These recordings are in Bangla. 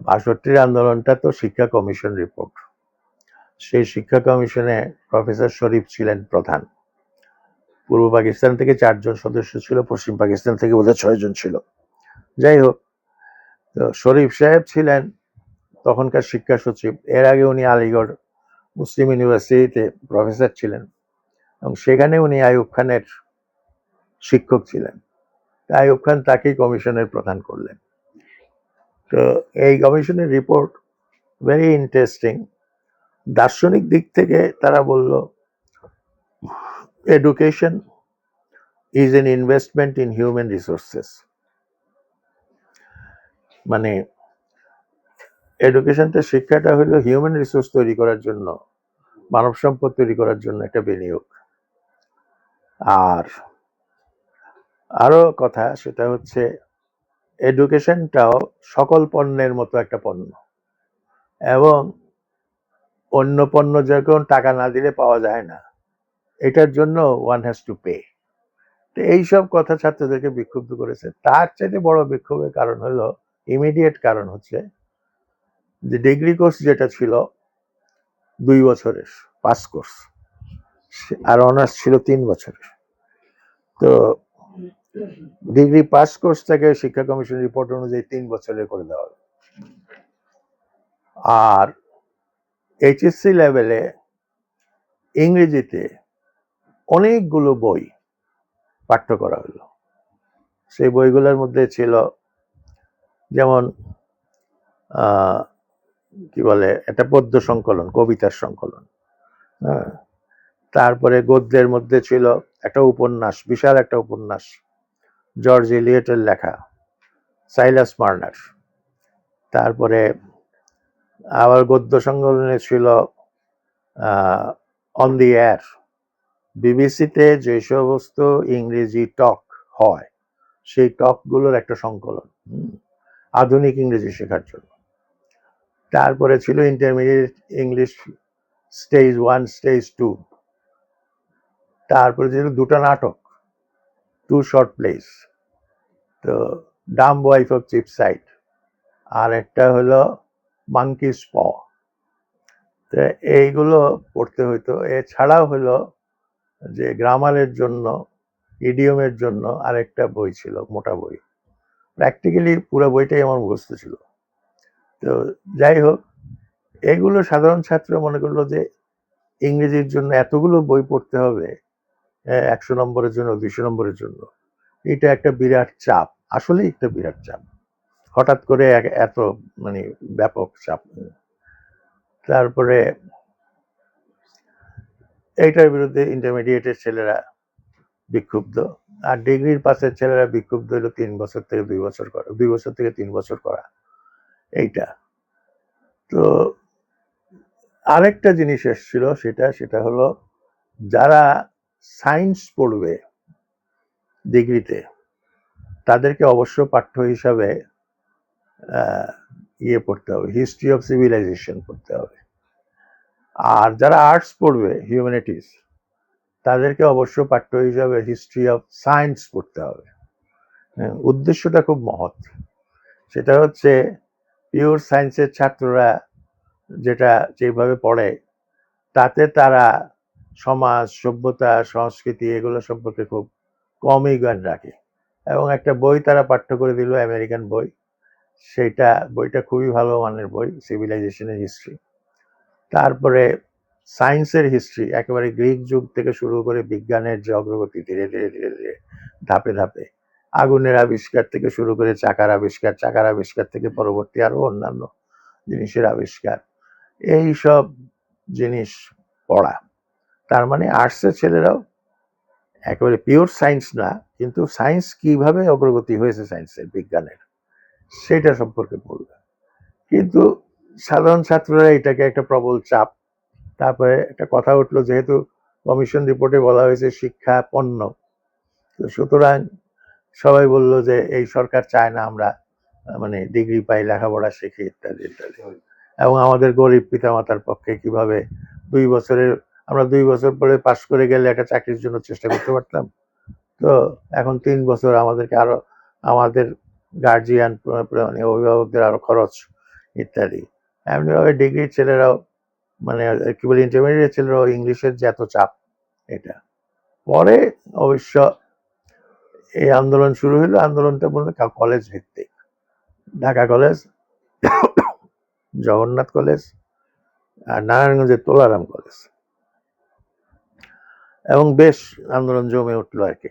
৬২ আন্দোলনটা তো শিক্ষা কমিশন রিপোর্ট। সেই শিক্ষা কমিশনে প্রফেসর শরীফ ছিলেন প্রধান। পূর্ব পাকিস্তান থেকে 4 জন সদস্য ছিল, পশ্চিম পাকিস্তান থেকে বোধহয় 6 জন ছিল। যাই হোক, তো শরীফ সাহেব ছিলেন তখনকার শিক্ষা সচিব। এর আগে উনি আলিগড় মুসলিম ইউনিভার্সিটিতে প্রফেসর ছিলেন এবং সেখানে উনি আইয়ুব খানের শিক্ষক ছিলেন। আইয়ুব খান তাকেই কমিশনের প্রধান করলেন। তো এই কমিশনের রিপোর্ট ভেরি ইন্টারেস্টিং। দার্শনিক দিক থেকে তারা বলল education is an investment in human resources. মানে এডুকেশনটা, শিক্ষাটা হলো হিউম্যান রিসোর্স তৈরি করার জন্য, মানব সম্পদ তৈরি করার জন্য একটা বিনিয়োগ। আর আরো কথা, সেটা হচ্ছে এডুকেশনটাও সকল পণ্যের মতো একটা পণ্য, এবং অন্য পণ্য যখন টাকা না দিলে পাওয়া যায় না, এটার জন্য ওয়ান হ্যাজ টু পে। তো এইসব কথা ছাত্রদেরকে বিক্ষুব্ধ করেছে। তার চাইতে বড় বিক্ষোভের কারণ হলো, ইমিডিয়েট কারণ হচ্ছে যে ডিগ্রি কোর্স যেটা ছিল 2 বছরের পাস কোর্স, আর অনার্স ছিল 3 বছরের। তো ডিগ্রি পাস কোর্সটাকে শিক্ষা কমিশন রিপোর্ট অনুযায়ী 3 বছরের করে দেওয়া হলো। আর এইচএসসি লেভেলে ইংরেজিতে অনেকগুলো বই পাঠ্য করা হলো। সেই বইগুলোর মধ্যে ছিল যেমন কি বলে, একটা পদ্য সংকলন, কবিতার সংকলন। হ্যাঁ, তারপরে গদ্যের মধ্যে ছিল একটা উপন্যাস, বিশাল একটা উপন্যাস, জর্জ এলিয়টের লেখা, সাইলাস মার্নার। তারপরে আবার গদ্য সংকলনে ছিল অন দি এয়ার, বিবিসিতে যে সমস্ত ইংরেজি টক হয় সেই টকগুলোর একটা সংকলন, আধুনিক ইংরেজি শেখার জন্য। তারপরে ছিল ইন্টারমিডিয়েট ইংলিশ স্টেজ 1, স্টেজ 2। তারপরে ছিল 2টা নাটক, 2 শর্ট প্লেস, তো ডাম্ব ওয়াইফ অফ চিপসাইড, আর একটা হলো মাঙ্কিস প। তো এইগুলো পড়তে হইতো। এছাড়াও হলো যে গ্রামারের জন্য, ইডিয়মের জন্য আরেকটা বই ছিল, মোটা বই। প্র্যাকটিক্যালি পুরো বইটাই আমার মুখস্থ ছিল। তো যাই হোক, এগুলো সাধারণ ছাত্র মনে করলো যে ইংরেজির জন্য এতগুলো বই পড়তে হবে 100 নম্বরের জন্য, 200 নম্বরের জন্য, এটা একটা বিরাট চাপ। আসলেই একটা বিরাট চাপ, হঠাৎ করে এত মানে ব্যাপক চাপ। তারপরে এইটার বিরুদ্ধে ইন্টারমিডিয়েটের ছেলেরা বিক্ষুব্ধ, আর ডিগ্রির পাশের ছেলেরা বিক্ষুব্ধ হলো 3 বছর থেকে 2 বছর করা, 2 বছর থেকে 3 বছর করা এইটা। তো আরেকটা জিনিস এসেছিল, সেটা হলো যারা সায়েন্স পড়বে ডিগ্রিতে তাদেরকে অবশ্য পাঠ্য হিসাবে পড়তে হবে, হিস্ট্রি অফ সিভিলাইজেশন পড়তে হবে। আর যারা আর্টস পড়বে, হিউম্যানিটিস, তাদেরকে অবশ্য পাঠ্য হিসাবে হিস্ট্রি অফ সায়েন্স পড়তে হবে। উদ্দেশ্যটা খুব মহৎ। সেটা হচ্ছে পিওর সায়েন্সের ছাত্ররা যেটা যেভাবে পড়ে, তাতে তারা সমাজ, সভ্যতা, সংস্কৃতি এগুলো সম্পর্কে খুব কমই জ্ঞান রাখে। এবং একটা বই তারা পাঠ্য করে দিল, আমেরিকান বই, বইটা খুবই ভালো মানের বই, সিভিলাইজেশনের হিস্ট্রি। তারপরে সায়েন্সের হিস্ট্রি, একেবারে গ্রিক যুগ থেকে শুরু করে বিজ্ঞানের যে অগ্রগতি, ধীরে ধীরে ধীরে ধীরে ধাপে ধাপে, আগুনের আবিষ্কার থেকে শুরু করে চাকার আবিষ্কার থেকে পরবর্তী আরো অন্যান্য জিনিসের আবিষ্কার, এই সব জিনিস পড়া। তার মানে আর্টসের ছেলেরাও একেবারে পিওর সায়েন্স না, কিন্তু সায়েন্স কিভাবে অগ্রগতি হয়েছে, সায়েন্সের, বিজ্ঞানের, সেটা সম্পর্কে পড়বে। কিন্তু সাধারণ ছাত্ররা এটাকে একটা প্রবল চাপ। তারপরে একটা কথা উঠলো, যেহেতু কমিশন রিপোর্টে বলা হয়েছে শিক্ষা পণ্য, তো সুতরাং সবাই বললো যে এই সরকার চায় না আমরা মানে ডিগ্রি পাই, লেখাপড়া শিখি, ইত্যাদি ইত্যাদি। এবং আমাদের গরিব পিতামাতার পক্ষে কিভাবে 2 বছরের, আমরা 2 বছর পরে পাশ করে গেলে একটা চাকরির জন্য চেষ্টা করতে পারতাম, তো এখন 3 বছর আমাদেরকে আরো, আমাদের গার্জিয়ান মানে অভিভাবকদের আরো খরচ, ইত্যাদি। এমনিভাবে ডিগ্রির ছেলেরাও মানে কি বলে ইন্টারমিডিয়েট ছেলেরাও ইংলিশের যে এত চাপ, এটা পরে অবশ্য এই আন্দোলন শুরু হলো। আন্দোলনটা বলতে কলেজ ভিত্তিক, ঢাকা কলেজ, জগন্নাথ কলেজ আর নারায়ণগঞ্জের তোলারাম কলেজ, এবং বেশ আন্দোলন জমে উঠলো আর কি।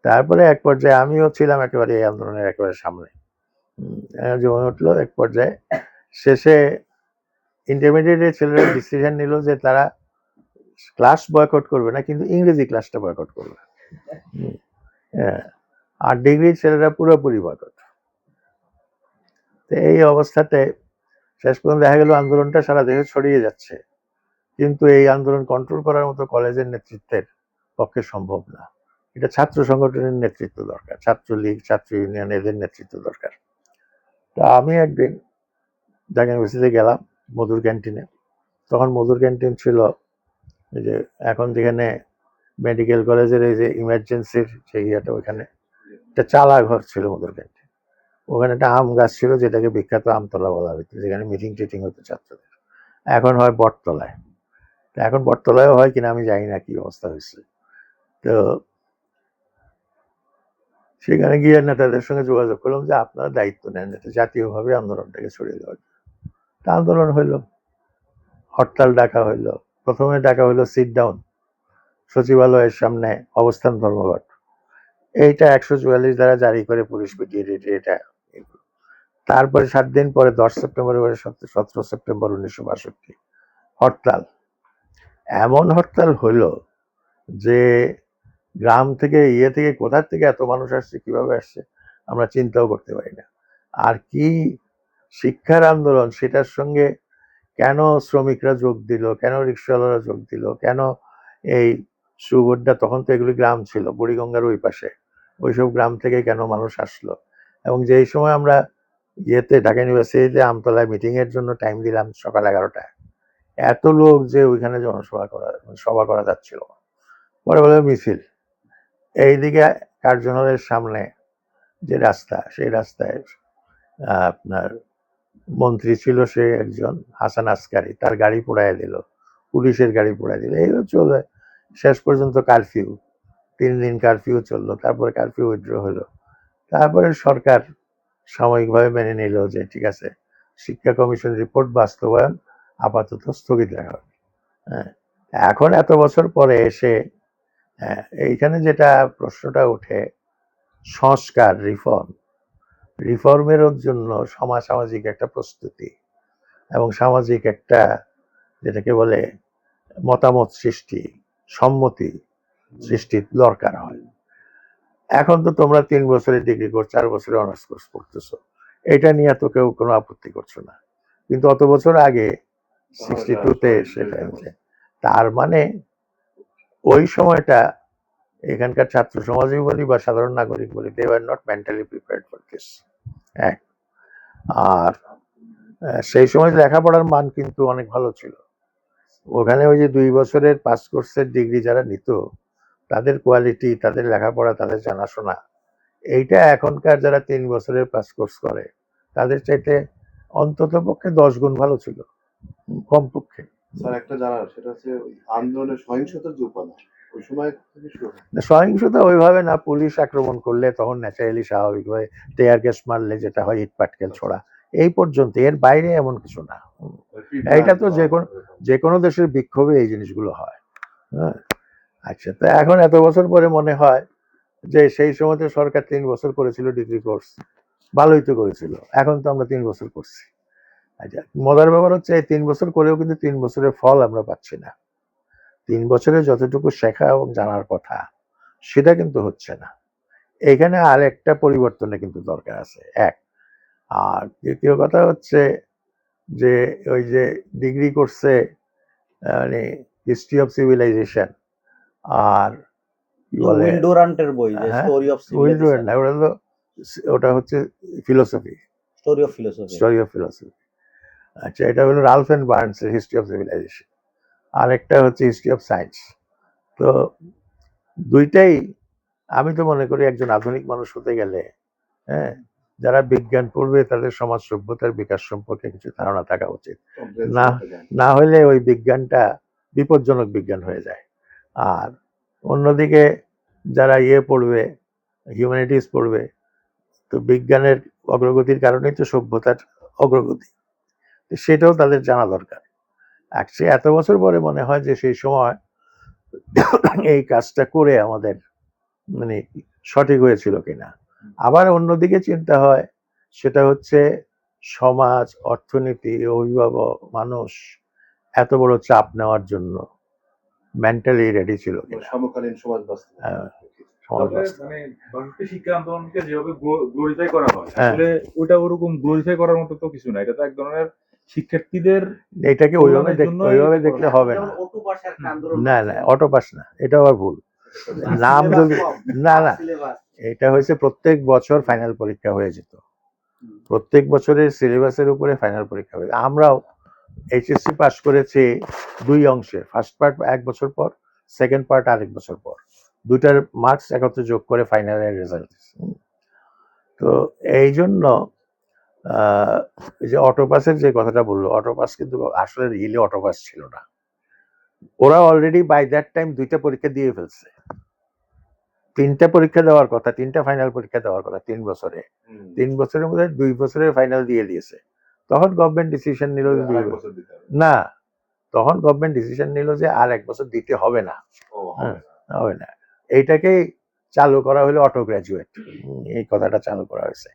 তারপরে এক পর্যায়ে আমিও ছিলাম একেবারে এই আন্দোলনের একেবারে সামনে, জমে উঠলো। এক পর্যায়ে শেষে ইন্টারমিডিয়েটের ছেলেরা ডিসিশন নিল যে তারা ক্লাস বয়কট করবে না, কিন্তু ইংরেজি ক্লাসটা বয়কট করবে। হ্যাঁ, আর ডিগ্রির ছেলেরা পুরোপুরি বয়কট। তো এই অবস্থাতে শেষ পর্যন্ত দেখা গেল আন্দোলনটা সারা দেশে ছড়িয়ে যাচ্ছে, কিন্তু এই আন্দোলন কন্ট্রোল করার মতো কলেজের নেতৃত্বের পক্ষে সম্ভব না। এটা ছাত্র সংগঠনের নেতৃত্ব দরকার, ছাত্রলীগ, ছাত্র ইউনিয়ন, এদের নেতৃত্ব দরকার। তা আমি একদিন ঢাকা ইউনিভার্সিটিতে গেলাম মধুর ক্যান্টিনে। তখন মধুর ক্যান্টিন ছিল এই যে এখন যেখানে মেডিকেল কলেজের এই যে ইমার্জেন্সির যে ইয়েটা, ওইখানে একটা চালা ঘর ছিল মধুর ক্যান্টিন। ওখানে একটা আম গাছ ছিল যেটাকে বিখ্যাত আমতলা বলা হতো, যেখানে মিটিং টিটিং হতো ছাত্রদের। এখন হয় বটতলায়। এখন বটতলায়ও হয় কিনা আমি জানি না কি অবস্থা হয়েছে। তো সেখানে গিয়ে নেতাদের সঙ্গে যোগাযোগ করলাম যে আপনারা দায়িত্ব নেন যাতে জাতীয়ভাবে আন্দোলনটাকে ছড়িয়ে দেওয়ার। তা আন্দোলন হইলো, হরতাল ডাকা হইলো। প্রথমে ডাকা হইলো সিট ডাউন, সচিবালয়ের সামনে অবস্থান ধর্মঘট। এইটা 144 দ্বারা জারি করে পুলিশ পিটিয়ে এটা। তারপরে 7 দিন পরে 10 সেপ্টেম্বর 17 সেপ্টেম্বর 1962 হরতাল। এমন হরতাল হইল যে গ্রাম থেকে থেকে কোথা থেকে এত মানুষ আসছে, কিভাবে আসছে আমরা চিন্তাও করতে পারি না। আর কি শিক্ষার আন্দোলন, সেটার সঙ্গে কেন শ্রমিকরা যোগ দিল, কেন রিক্সাওয়ালারা যোগ দিল, কেন এই সুগড্ডা, তখন তো এগুলি গ্রাম ছিল বুড়িগঙ্গার ওই পাশে, ওইসব গ্রাম থেকে কেন মানুষ আসলো। এবং যেই সময় আমরা ঢাকা ইউনিভার্সিটিতে আমতলায় মিটিং এর জন্য টাইম দিলাম সকাল 11টায়, এত লোক যে ওইখানে সভা করা যাচ্ছিল। পরে বলে মিছিল। এইদিকে কার্জন হলের সামনে যে রাস্তা, সেই রাস্তায় আপনার মন্ত্রী ছিল সে একজন হাসান আসকারি, তার গাড়ি পোড়ায় দিল, পুলিশের গাড়ি পোড়ায় দিল। এই চলে শেষ পর্যন্ত কারফিউ, 3 দিন কারফিউ চললো। তারপরে কারফিউ উইথড্র হলো। তারপরে সরকার সাময়িকভাবে মেনে নিল যে ঠিক আছে, শিক্ষা কমিশন রিপোর্ট বাস্তবায়ন আপাতত স্থগিত রাখা হবে। হ্যাঁ, এখন এত বছর পরে এসে এইখানে যেটা প্রশ্নটা ওঠে, সংস্কার, রিফর্মের জন্য সামাজিক একটা প্রস্তুতি এবং সামাজিক একটা যেটাকে বলে মতামত সৃষ্টি, সম্মতি সৃষ্টির দরকার হয়। এখন তো তোমরা 3 বছরের ডিগ্রি কোর্স, 4 বছরের অনার্স কোর্স পড়তেছো, এটা নিয়ে তো কেউ কোনো আপত্তি করছো না। কিন্তু অত বছর আগে 62-তে সেটা হচ্ছে, তার মানে ওই সময়টা এখানকার ছাত্র সমাজই বলি বা সাধারণ নাগরিক বলি, they are not mentally prepared for this. আর সেই সময় লেখাপড়ার মান কিন্তু অনেক ভালো ছিল। ওখানে ওই যে 2 বছরের পাস কোর্সের ডিগ্রি যারা নিত, তাদের কোয়ালিটি, তাদের লেখাপড়া, তাদের জানাশোনা, এইটা এখনকার যারা 3 বছরের পাস কোর্স করে তাদের চাইতে অন্তত পক্ষে 10 গুণ ভালো ছিল, কমপক্ষে। স্যার একটা জানার, সেটা হচ্ছে আন্দোলনের সহিংসতার যে উপাদান ওই সময় থেকে শুরু হয়। সহিংসতা ওইভাবে না, পুলিশ আক্রমণ করলে তখন ন্যাচারালি স্বাভাবিকভাবে টিয়ার গ্যাস মারলে যেটা হয়, ইট পাটকেল ছোড়া, এই পর্যন্ত। এর বাইরে এমন কিছু না। এইটা তো যে কোনো দেশের বিক্ষোভে এই জিনিসগুলো হয়। হ্যাঁ, আচ্ছা, তো এখন এত বছর পরে মনে হয় যে সেই সময় তো সরকার 3 বছর করেছিল ডিগ্রি কোর্স, ভালোই তো করেছিল। এখন তো আমরা 3 বছর করছি। আচ্ছা, মজার ব্যাপার হচ্ছে এই 3 বছর করেও কিন্তু 3 বছরের ফল আমরা পাচ্ছি না। 3 বছরে যতটুকু শেখা এবং জানার কথা সেটা কিন্তু হচ্ছে না। এখানে আরেকটা পরিবর্তনের কিন্তু দরকার আছে, এক। আর দ্বিতীয় কথা হচ্ছে যে ওই যে ডিগ্রি কোর্সে মানে হিস্ট্রি অফ সিভিলাইজেশন আর কি বলে উইল ডুরান্টের বই, যে স্টোরি অফ সিভিলাইজেশন, ওটা হচ্ছে ফিলোসফি, স্টোরি অফ ফিলোসফি। আচ্ছা, এটা হলো রালফ এন্ড বার্নসের হিস্ট্রি অফ সিভিলাইজেশন। আরেকটা হচ্ছে হিস্ট্রি অফ সায়েন্স। তো দুইটাই আমি তো মনে করি একজন আধুনিক মানুষ হতে গেলে, হ্যাঁ, যারা বিজ্ঞান পড়বে তাদের সমাজ সভ্যতার বিকাশ সম্পর্কে কিছু ধারণা থাকা উচিত। না না হলে ওই বিজ্ঞানটা বিপজ্জনক বিজ্ঞান হয়ে যায়। আর অন্যদিকে যারা পড়বে, হিউম্যানিটিস পড়বে, তো বিজ্ঞানের অগ্রগতির কারণেই তো সভ্যতার অগ্রগতি, তো সেটাও তাদের জানা দরকার। অ্যাকচুয়ালি এত বছর পরে মনে হয় যে সেই সময় এই কাজটা করে আমাদের মানে সঠিক হয়েছিল কিনা। আবার অন্যদিকে চিন্তা হয়, সেটা হচ্ছে সমাজ, অর্থনীতি, অভিভাবক, মানুষ এত বড় চাপ নেওয়ার জন্য মেন্টালি রেডি ছিল কিনা। সমকালীন সমাজ বাস্তবতা। সমাজ তবে বাস্তব। মানে ভারতীয় শিক্ষা আন্দোলনকে যেভাবে গ্লোরিফাই করা হয়, হ্যাঁ। আসলে ওটা ওরকম গ্লোরিফাই করার মতো তো কিছু না। এটা তো এক ধরনের শিক্ষার্থীদের এটাকে ওইভাবে ওইভাবে দেখলে হবে না। যেমন অটোপাসের একটা আন্দোলন না না, অটোপাস না, এটা আবার ভুল। নাম যদি না না, এটা হয়েছে প্রত্যেক বছর ফাইনাল পরীক্ষা হয়ে যেত, প্রত্যেক বছরের সিলেবাসের উপরে ফাইনাল পরীক্ষা হয়ে। আমরাও এইচএসসি পাস করেছি দুই অংশে, ফার্স্ট পার্ট 1 বছর পর, সেকেন্ড পার্ট আরেক বছর পর, দুইটার মার্কস একত্রে যোগ করে ফাইনালের রেজাল্ট। তো এই জন্য এই যে অটোপাসের যে কথাটা বললো, অটোপাস কিন্তু আসলে রিয়েলি অটোপাস ছিল না। ওরা অলরেডি বাই দ্যাট টাইম 2টা পরীক্ষা দিয়ে ফেলছে, 3টা পরীক্ষা দেওয়ার কথা, 3টা ফাইনাল পরীক্ষা দেওয়ার কথা 3 বছরে। 3 বছরের মধ্যে 2 বছরের ফাইনাল দিয়ে দিয়েছে। তখন গভর্নমেন্ট ডিসিশন নিল না, তখন গভর্নমেন্ট ডিসিশন নিল যে আর 1 বছর দিতে হবে না, হবে না। এইটাকেই চালু করা হলো অটো গ্রাজুয়েট, এই কথাটা চালু করা হয়েছে।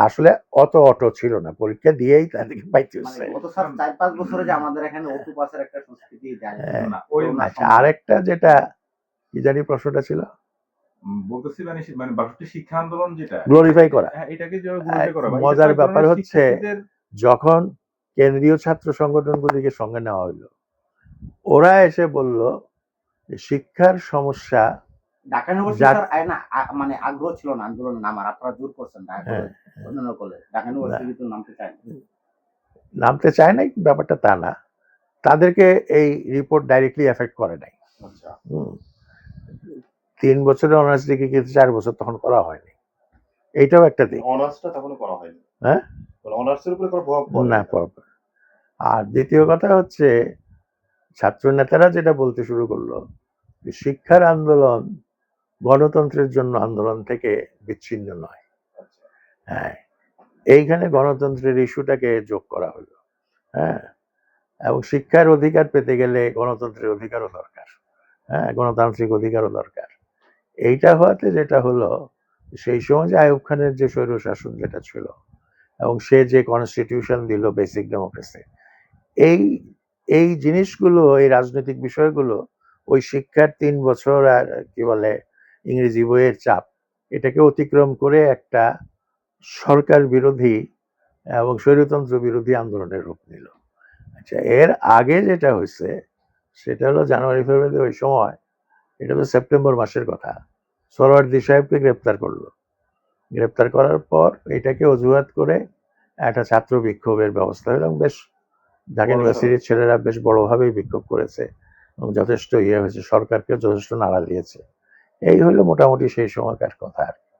আসলে অটো ছিল না, পরীক্ষা দিয়েই তাদেরকে পাইতে হচ্ছে। গত 4-5 বছরে যে আমাদের এখানে অটোপাসের একটা সংস্কৃতি আচ্ছা, আরেকটা যেটা কি জানি প্রশ্নটা ছিল, বলতেছি মানে ভারতীয় শিক্ষা আন্দোলন যেটা গ্লোরিফাই করা। এটাকে যেভাবে গ্লোরিফাই করা হয়, মজার ব্যাপার হচ্ছে যখন কেন্দ্রীয় ছাত্র সংগঠনগুলিকে সঙ্গে নেওয়া হইলো, ওরা এসে বলল যে শিক্ষার সমস্যা ঢাকা ইউনিভার্সিটির মানে আগ্রহ ছিল না আন্দোলনে নামার, আপনারা জোর করছেন ঢাকা ইউনিভার্সিটি কিন্তু নামতে চায় নাই, ব্যাপারটা তা না। তাদেরকে এই রিপোর্ট ডাইরেক্টলি এফেক্ট করে নাই। 3 বছরের অনার্স ডিগ্রি কিন্তু 4 বছর তখন করা হয়নি, এইটাও একটা দিক। অনার্সটা তখন করা হয়নি, হ্যাঁ, অনার্সের উপরে কোনো প্রভাব পড়ে না। আর দ্বিতীয় কথা হচ্ছে, ছাত্র নেতারা যেটা বলতে শুরু করলো যে শিক্ষার আন্দোলন গণতন্ত্রের জন্য আন্দোলন থেকে বিচ্ছিন্ন নয়। হ্যাঁ, এইখানে গণতন্ত্রের ইস্যুটাকে যোগ করা হলো। হ্যাঁ, এবং শিক্ষার অধিকার পেতে গেলে গণতন্ত্রের অধিকারও দরকার। হ্যাঁ, গণতান্ত্রিক অধিকারও দরকার। এইটা হওয়াতে যেটা হলো, সেই সময় যে আইয়ুব খানের যে স্বৈরশাসন যেটা ছিল এবং সে যে কনস্টিটিউশন দিল বেসিক ডেমোক্রেসি, এই জিনিসগুলো, এই রাজনৈতিক বিষয়গুলো ওই শিক্ষার 3 বছর আর কি বলে ইংরেজি বইয়ের চাপ, এটাকে অতিক্রম করে একটা সরকার বিরোধী এবং স্বৈরতন্ত্র বিরোধী আন্দোলনের রূপ নিল। আচ্ছা, এর আগে যেটা হয়েছে সেটা হলো জানুয়ারি ফেব্রুয়ারি, ওই সময়, এটা তো সেপ্টেম্বর মাসের কথা, সরওয়ার্দী সাহেবকে গ্রেপ্তার করলো। গ্রেপ্তার করার পর এটাকে অজুহাত করে একটা ছাত্র বিক্ষোভের ব্যবস্থা হলো, এবং বেশ ঢাকা ইউনিভার্সিটির ছেলেরা বেশ বড়ভাবেই বিক্ষোভ করেছে এবং যথেষ্ট হয়েছে, সরকারকে যথেষ্ট নাড়া দিয়েছে। এই হলো মোটামুটি সেই সময়কার কথা আর কি।